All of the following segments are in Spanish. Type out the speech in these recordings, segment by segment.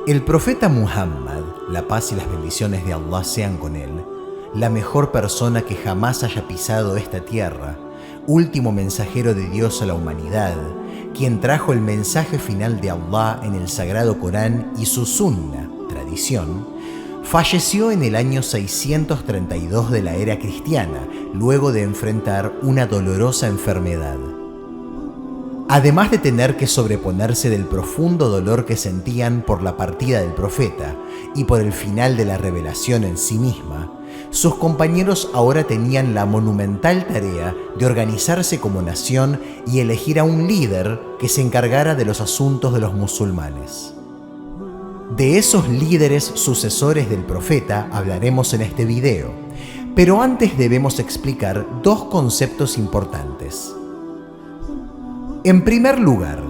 El profeta Muhammad, la paz y las bendiciones de Allah sean con él, la mejor persona que jamás haya pisado esta tierra, último mensajero de Dios a la humanidad, quien trajo el mensaje final de Allah en el Sagrado Corán y su sunna, tradición, falleció en el año 632 de la era cristiana, luego de enfrentar una dolorosa enfermedad. Además de tener que sobreponerse del profundo dolor que sentían por la partida del profeta y por el final de la revelación en sí misma, sus compañeros ahora tenían la monumental tarea de organizarse como nación y elegir a un líder que se encargara de los asuntos de los musulmanes. De esos líderes sucesores del profeta hablaremos en este video, pero antes debemos explicar dos conceptos importantes. En primer lugar,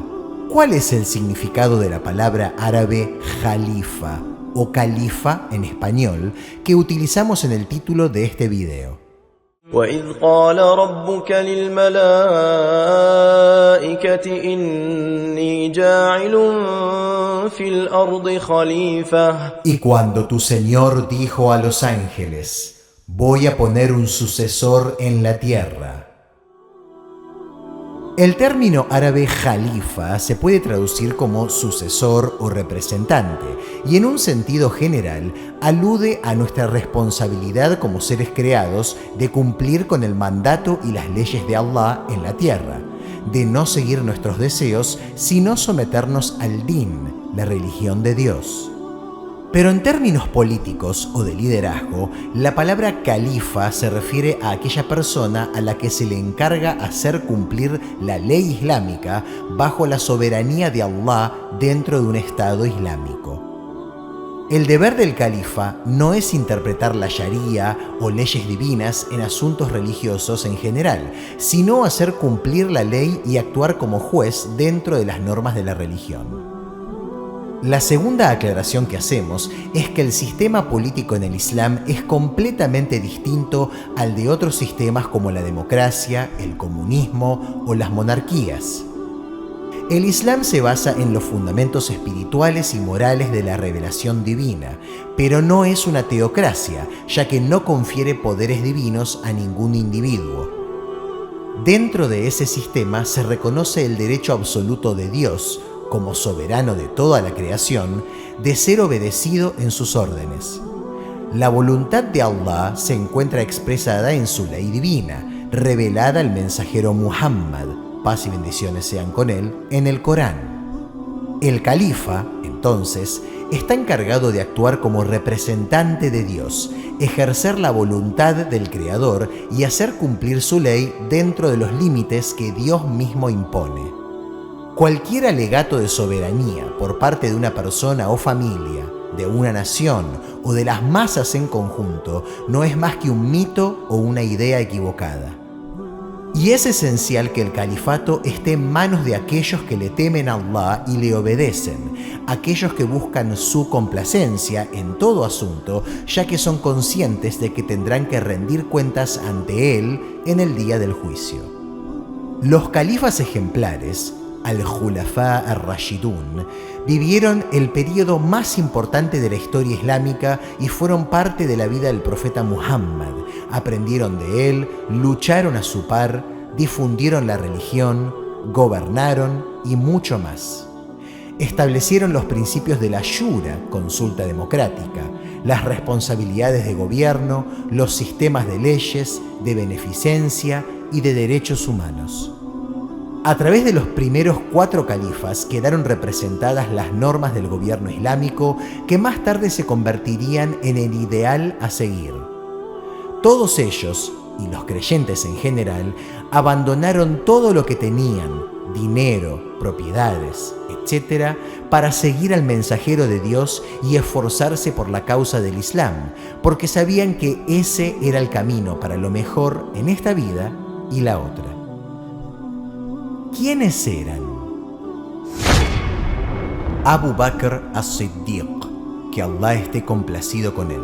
¿cuál es el significado de la palabra árabe jalifa o califa en español que utilizamos en el título de este video? وَإِذْ قَالَ رَبُّكَ لِلْمَلَائِكَةِ إِنِّي جَاعِلٌ فِي الْأَرْضِ خَلِيفَةً. Y cuando tu Señor dijo a los ángeles, voy a poner un sucesor en la tierra. El término árabe jalifa se puede traducir como sucesor o representante y en un sentido general alude a nuestra responsabilidad como seres creados de cumplir con el mandato y las leyes de Allah en la tierra, de no seguir nuestros deseos sino someternos al din, la religión de Dios. Pero en términos políticos o de liderazgo, la palabra califa se refiere a aquella persona a la que se le encarga hacer cumplir la ley islámica bajo la soberanía de Allah dentro de un Estado islámico. El deber del califa no es interpretar la sharía o leyes divinas en asuntos religiosos en general, sino hacer cumplir la ley y actuar como juez dentro de las normas de la religión. La segunda aclaración que hacemos es que el sistema político en el Islam es completamente distinto al de otros sistemas como la democracia, el comunismo o las monarquías. El Islam se basa en los fundamentos espirituales y morales de la revelación divina, pero no es una teocracia, ya que no confiere poderes divinos a ningún individuo. Dentro de ese sistema se reconoce el derecho absoluto de Dios, como soberano de toda la creación, de ser obedecido en sus órdenes. La voluntad de Allah se encuentra expresada en su ley divina, revelada al mensajero Muhammad, paz y bendiciones sean con él, en el Corán. El califa, entonces, está encargado de actuar como representante de Dios, ejercer la voluntad del Creador y hacer cumplir su ley dentro de los límites que Dios mismo impone. Cualquier alegato de soberanía por parte de una persona o familia, de una nación o de las masas en conjunto no es más que un mito o una idea equivocada. Y es esencial que el califato esté en manos de aquellos que le temen a Allah y le obedecen, aquellos que buscan su complacencia en todo asunto, ya que son conscientes de que tendrán que rendir cuentas ante él en el día del juicio. Los califas ejemplares, al-Khulafá ar-Rashidun, vivieron el período más importante de la historia islámica y fueron parte de la vida del profeta Muhammad. Aprendieron de él, lucharon a su par, difundieron la religión, gobernaron y mucho más. Establecieron los principios de la Shura, consulta democrática, las responsabilidades de gobierno, los sistemas de leyes, de beneficencia y de derechos humanos. A través de los primeros 4 califas quedaron representadas las normas del gobierno islámico que más tarde se convertirían en el ideal a seguir. Todos ellos, y los creyentes en general, abandonaron todo lo que tenían, dinero, propiedades, etc., para seguir al mensajero de Dios y esforzarse por la causa del Islam, porque sabían que ese era el camino para lo mejor en esta vida y la otra. ¿Quiénes eran? Abu Bakr as-Siddiq, que Allah esté complacido con él.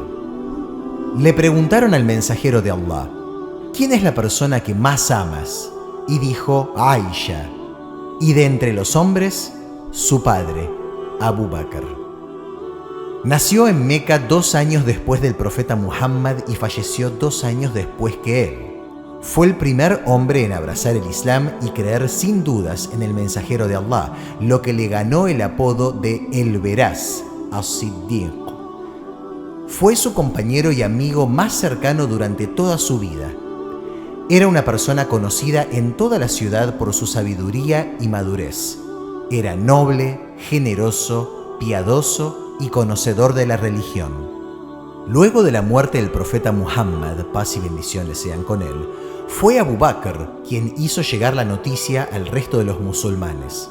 Le preguntaron al mensajero de Allah, ¿quién es la persona que más amas? Y dijo, Aisha. Y de entre los hombres, su padre, Abu Bakr. Nació en Meca 2 años después del profeta Muhammad y falleció 2 años después que él. Fue el primer hombre en abrazar el Islam y creer sin dudas en el mensajero de Allah, lo que le ganó el apodo de El Veraz, As-Siddiq. Fue su compañero y amigo más cercano durante toda su vida. Era una persona conocida en toda la ciudad por su sabiduría y madurez. Era noble, generoso, piadoso y conocedor de la religión. Luego de la muerte del profeta Muhammad, paz y bendiciones sean con él, fue Abu Bakr quien hizo llegar la noticia al resto de los musulmanes.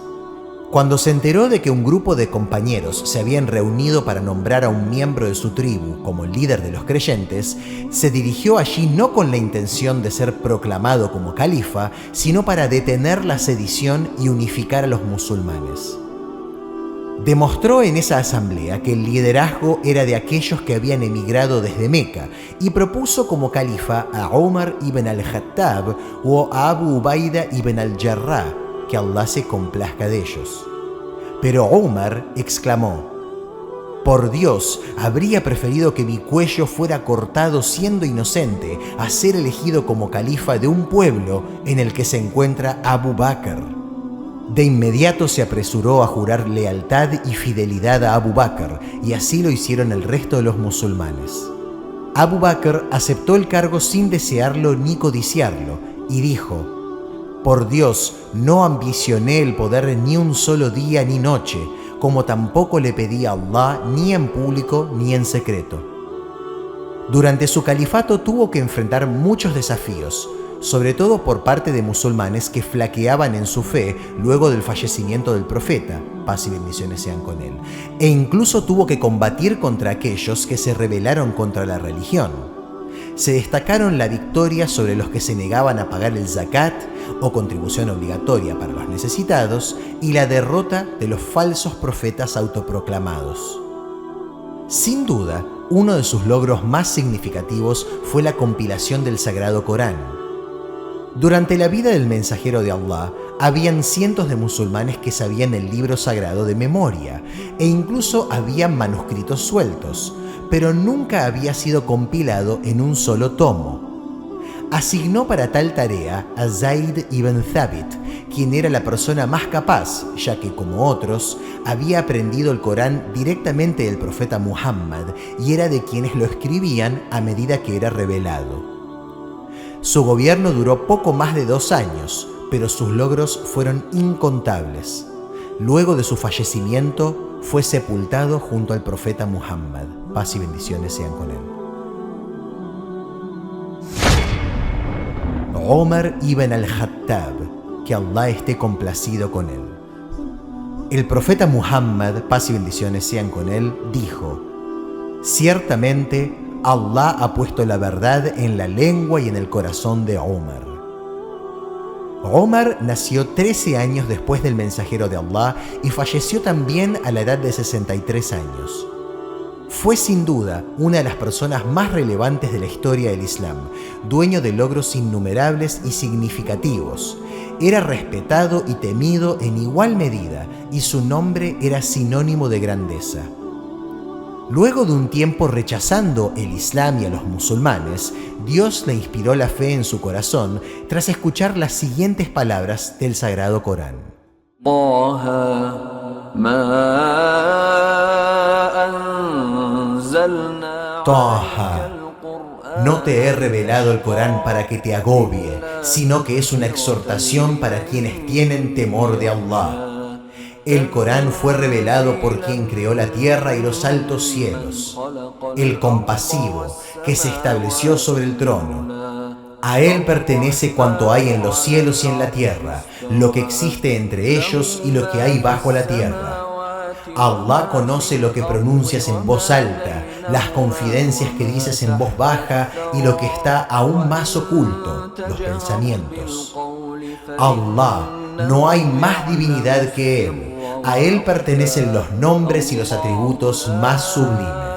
Cuando se enteró de que un grupo de compañeros se habían reunido para nombrar a un miembro de su tribu como líder de los creyentes, se dirigió allí no con la intención de ser proclamado como califa, sino para detener la sedición y unificar a los musulmanes. Demostró en esa asamblea que el liderazgo era de aquellos que habían emigrado desde Meca y propuso como califa a Umar ibn al-Khattab o a Abu Ubaida ibn al-Jarrah, que Allah se complazca de ellos. Pero Umar exclamó: «Por Dios, habría preferido que mi cuello fuera cortado siendo inocente a ser elegido como califa de un pueblo en el que se encuentra Abu Bakr». De inmediato se apresuró a jurar lealtad y fidelidad a Abu Bakr, y así lo hicieron el resto de los musulmanes. Abu Bakr aceptó el cargo sin desearlo ni codiciarlo, y dijo: «Por Dios, no ambicioné el poder ni un solo día ni noche, como tampoco le pedí a Allah ni en público ni en secreto». Durante su califato tuvo que enfrentar muchos desafíos, sobre todo por parte de musulmanes que flaqueaban en su fe luego del fallecimiento del profeta, paz y bendiciones sean con él, e incluso tuvo que combatir contra aquellos que se rebelaron contra la religión. Se destacaron la victoria sobre los que se negaban a pagar el zakat o contribución obligatoria para los necesitados y la derrota de los falsos profetas autoproclamados. Sin duda, uno de sus logros más significativos fue la compilación del Sagrado Corán. Durante la vida del mensajero de Allah, habían cientos de musulmanes que sabían el libro sagrado de memoria e incluso habían manuscritos sueltos, pero nunca había sido compilado en un solo tomo. Asignó para tal tarea a Zayd ibn Thabit, quien era la persona más capaz, ya que, como otros, había aprendido el Corán directamente del profeta Muhammad y era de quienes lo escribían a medida que era revelado. Su gobierno duró poco más de 2 años, pero sus logros fueron incontables. Luego de su fallecimiento, fue sepultado junto al profeta Muhammad, paz y bendiciones sean con él. Umar ibn al-Khattab, que Allah esté complacido con él. El profeta Muhammad, paz y bendiciones sean con él, dijo: «Ciertamente, Allah ha puesto la verdad en la lengua y en el corazón de Umar». Umar nació 13 años después del mensajero de Allah y falleció también a la edad de 63 años. Fue sin duda una de las personas más relevantes de la historia del Islam, dueño de logros innumerables y significativos. Era respetado y temido en igual medida y su nombre era sinónimo de grandeza. Luego de un tiempo rechazando el Islam y a los musulmanes, Dios le inspiró la fe en su corazón tras escuchar las siguientes palabras del Sagrado Corán. Taha, no te he revelado el Corán para que te agobie, sino que es una exhortación para quienes tienen temor de Allah. El Corán fue revelado por quien creó la tierra y los altos cielos, el compasivo, que se estableció sobre el trono. A él pertenece cuanto hay en los cielos y en la tierra, lo que existe entre ellos y lo que hay bajo la tierra. Allah conoce lo que pronuncias en voz alta, las confidencias que dices en voz baja y lo que está aún más oculto, los pensamientos. Allah, no hay más divinidad que Él. A Él pertenecen los nombres y los atributos más sublimes.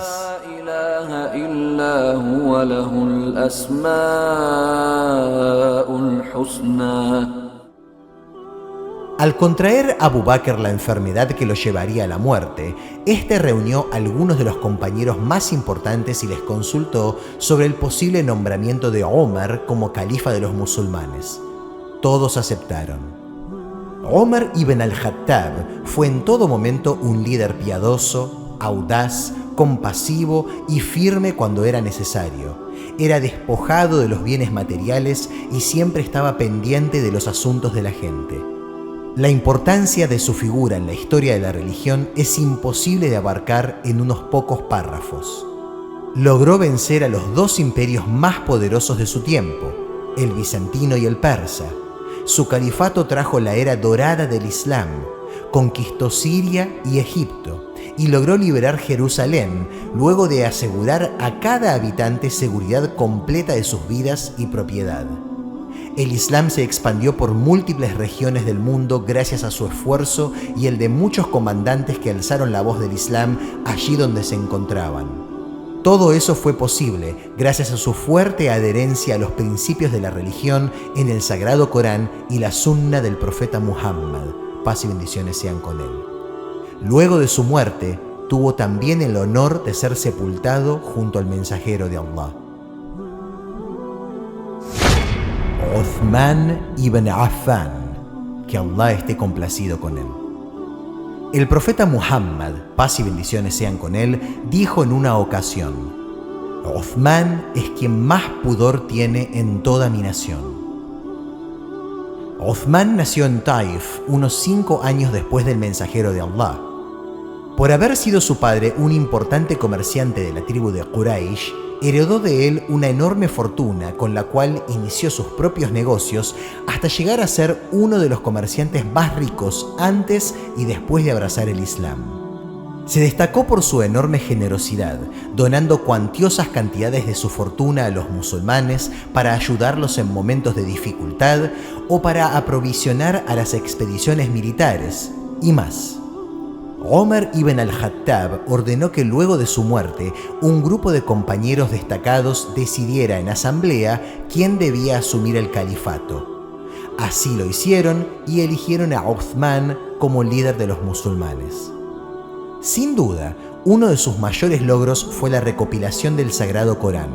Al contraer Abu Bakr la enfermedad que lo llevaría a la muerte, este reunió a algunos de los compañeros más importantes y les consultó sobre el posible nombramiento de Omar como califa de los musulmanes. Todos aceptaron. Omar ibn al-Khattab fue en todo momento un líder piadoso, audaz, compasivo y firme cuando era necesario. Era despojado de los bienes materiales y siempre estaba pendiente de los asuntos de la gente. La importancia de su figura en la historia de la religión es imposible de abarcar en unos pocos párrafos. Logró vencer a los dos imperios más poderosos de su tiempo, el bizantino y el persa. Su califato trajo la era dorada del Islam, conquistó Siria y Egipto y logró liberar Jerusalén luego de asegurar a cada habitante seguridad completa de sus vidas y propiedad. El Islam se expandió por múltiples regiones del mundo gracias a su esfuerzo y el de muchos comandantes que alzaron la voz del Islam allí donde se encontraban. Todo eso fue posible gracias a su fuerte adherencia a los principios de la religión en el Sagrado Corán y la Sunna del profeta Muhammad, paz y bendiciones sean con él. Luego de su muerte, tuvo también el honor de ser sepultado junto al mensajero de Allah. Uthman ibn Affan, que Allah esté complacido con él. El profeta Muhammad, paz y bendiciones sean con él, dijo en una ocasión: Uthman es quien más pudor tiene en toda mi nación. Uthman nació en Taif unos 5 años después del mensajero de Allah. Por haber sido su padre un importante comerciante de la tribu de Quraysh, heredó de él una enorme fortuna con la cual inició sus propios negocios hasta llegar a ser uno de los comerciantes más ricos antes y después de abrazar el Islam. Se destacó por su enorme generosidad, donando cuantiosas cantidades de su fortuna a los musulmanes para ayudarlos en momentos de dificultad o para aprovisionar a las expediciones militares, y más. Omar ibn al-Khattab ordenó que luego de su muerte, un grupo de compañeros destacados decidiera en asamblea quién debía asumir el califato. Así lo hicieron y eligieron a Uthman como líder de los musulmanes. Sin duda, uno de sus mayores logros fue la recopilación del Sagrado Corán.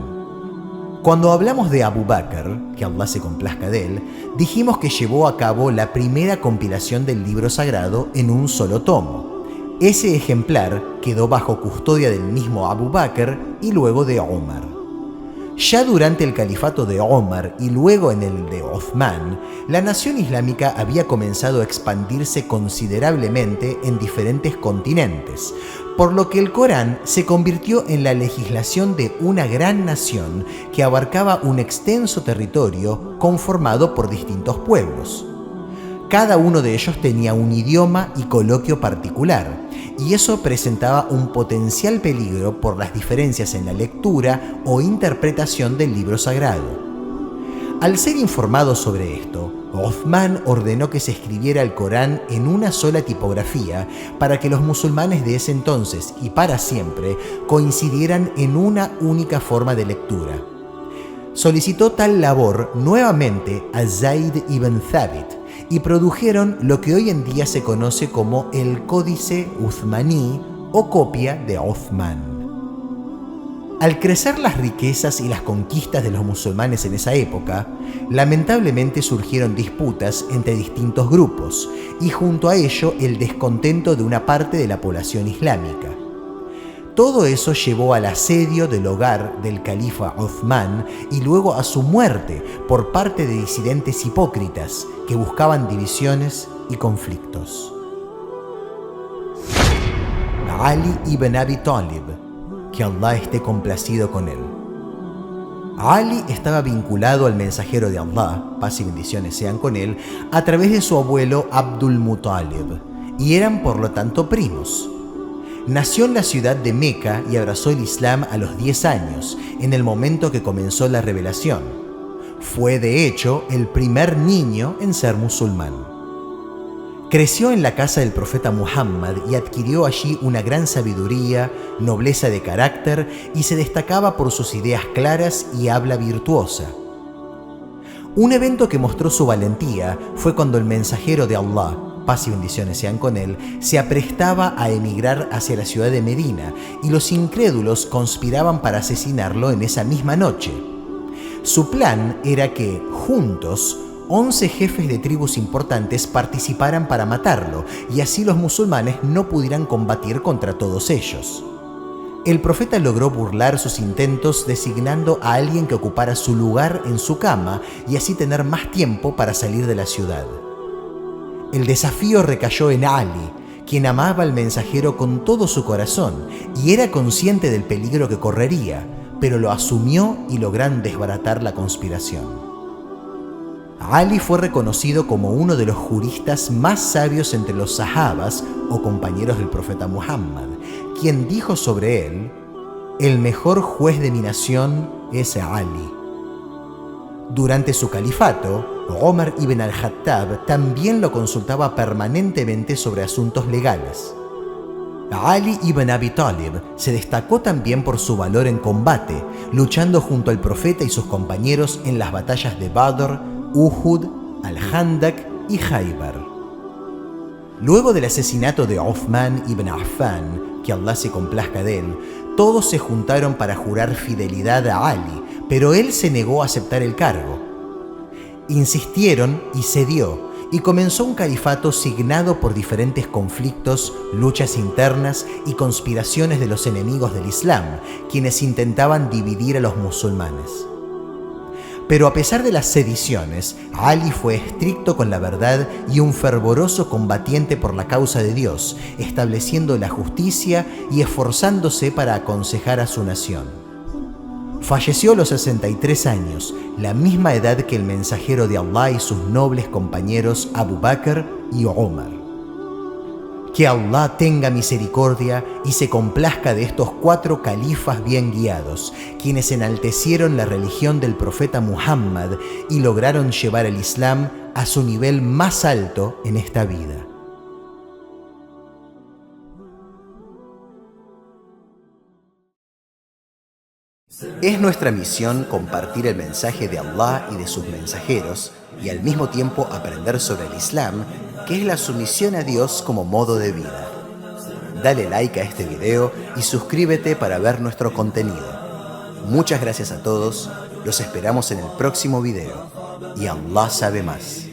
Cuando hablamos de Abu Bakr, que Allah se complazca de él, dijimos que llevó a cabo la primera compilación del libro sagrado en un solo tomo. Ese ejemplar quedó bajo custodia del mismo Abu Bakr y luego de Omar. Ya durante el califato de Omar y luego en el de Uthman, la nación islámica había comenzado a expandirse considerablemente en diferentes continentes, por lo que el Corán se convirtió en la legislación de una gran nación que abarcaba un extenso territorio conformado por distintos pueblos. Cada uno de ellos tenía un idioma y coloquio particular, y eso presentaba un potencial peligro por las diferencias en la lectura o interpretación del libro sagrado. Al ser informado sobre esto, Uthman ordenó que se escribiera el Corán en una sola tipografía para que los musulmanes de ese entonces y para siempre coincidieran en una única forma de lectura. Solicitó tal labor nuevamente a Zayd ibn Thabit, y produjeron lo que hoy en día se conoce como el Códice Uthmaní o copia de Uthman. Al crecer las riquezas y las conquistas de los musulmanes en esa época, lamentablemente surgieron disputas entre distintos grupos y junto a ello el descontento de una parte de la población islámica. Todo eso llevó al asedio del hogar del califa Uthman y luego a su muerte por parte de disidentes hipócritas que buscaban divisiones y conflictos. Ali ibn Abi Talib, que Allah esté complacido con él. Ali estaba vinculado al mensajero de Allah, paz y bendiciones sean con él, a través de su abuelo Abdul Muttalib, y eran por lo tanto primos. Nació en la ciudad de Meca y abrazó el Islam a los 10 años, en el momento que comenzó la revelación. Fue, de hecho, el primer niño en ser musulmán. Creció en la casa del profeta Muhammad y adquirió allí una gran sabiduría, nobleza de carácter y se destacaba por sus ideas claras y habla virtuosa. Un evento que mostró su valentía fue cuando el mensajero de Allah, paz y bendiciones sean con él, se aprestaba a emigrar hacia la ciudad de Medina y los incrédulos conspiraban para asesinarlo en esa misma noche. Su plan era que, juntos, 11 jefes de tribus importantes participaran para matarlo y así los musulmanes no pudieran combatir contra todos ellos. El profeta logró burlar sus intentos designando a alguien que ocupara su lugar en su cama y así tener más tiempo para salir de la ciudad. El desafío recayó en Ali, quien amaba al mensajero con todo su corazón y era consciente del peligro que correría, pero lo asumió y lograron desbaratar la conspiración. Ali fue reconocido como uno de los juristas más sabios entre los sahabas o compañeros del profeta Muhammad, quien dijo sobre él: «El mejor juez de mi nación es Ali». Durante su califato, Omar ibn al-Khattab también lo consultaba permanentemente sobre asuntos legales. Ali ibn Abi Talib se destacó también por su valor en combate, luchando junto al profeta y sus compañeros en las batallas de Badr, Uhud, Al-Handak y Khaybar. Luego del asesinato de Uthman ibn Affan, que Allah se complazca de él, todos se juntaron para jurar fidelidad a Ali, pero él se negó a aceptar el cargo. Insistieron y cedió, y comenzó un califato signado por diferentes conflictos, luchas internas y conspiraciones de los enemigos del Islam, quienes intentaban dividir a los musulmanes. Pero a pesar de las sediciones, Ali fue estricto con la verdad y un fervoroso combatiente por la causa de Dios, estableciendo la justicia y esforzándose para aconsejar a su nación. Falleció a los 63 años, la misma edad que el mensajero de Allah y sus nobles compañeros Abu Bakr y Omar. Que Allah tenga misericordia y se complazca de estos 4 califas bien guiados, quienes enaltecieron la religión del profeta Muhammad y lograron llevar el Islam a su nivel más alto en esta vida. Es nuestra misión compartir el mensaje de Allah y de sus mensajeros y al mismo tiempo aprender sobre el Islam, que es la sumisión a Dios como modo de vida. Dale like a este video y suscríbete para ver nuestro contenido. Muchas gracias a todos, los esperamos en el próximo video y Allah sabe más.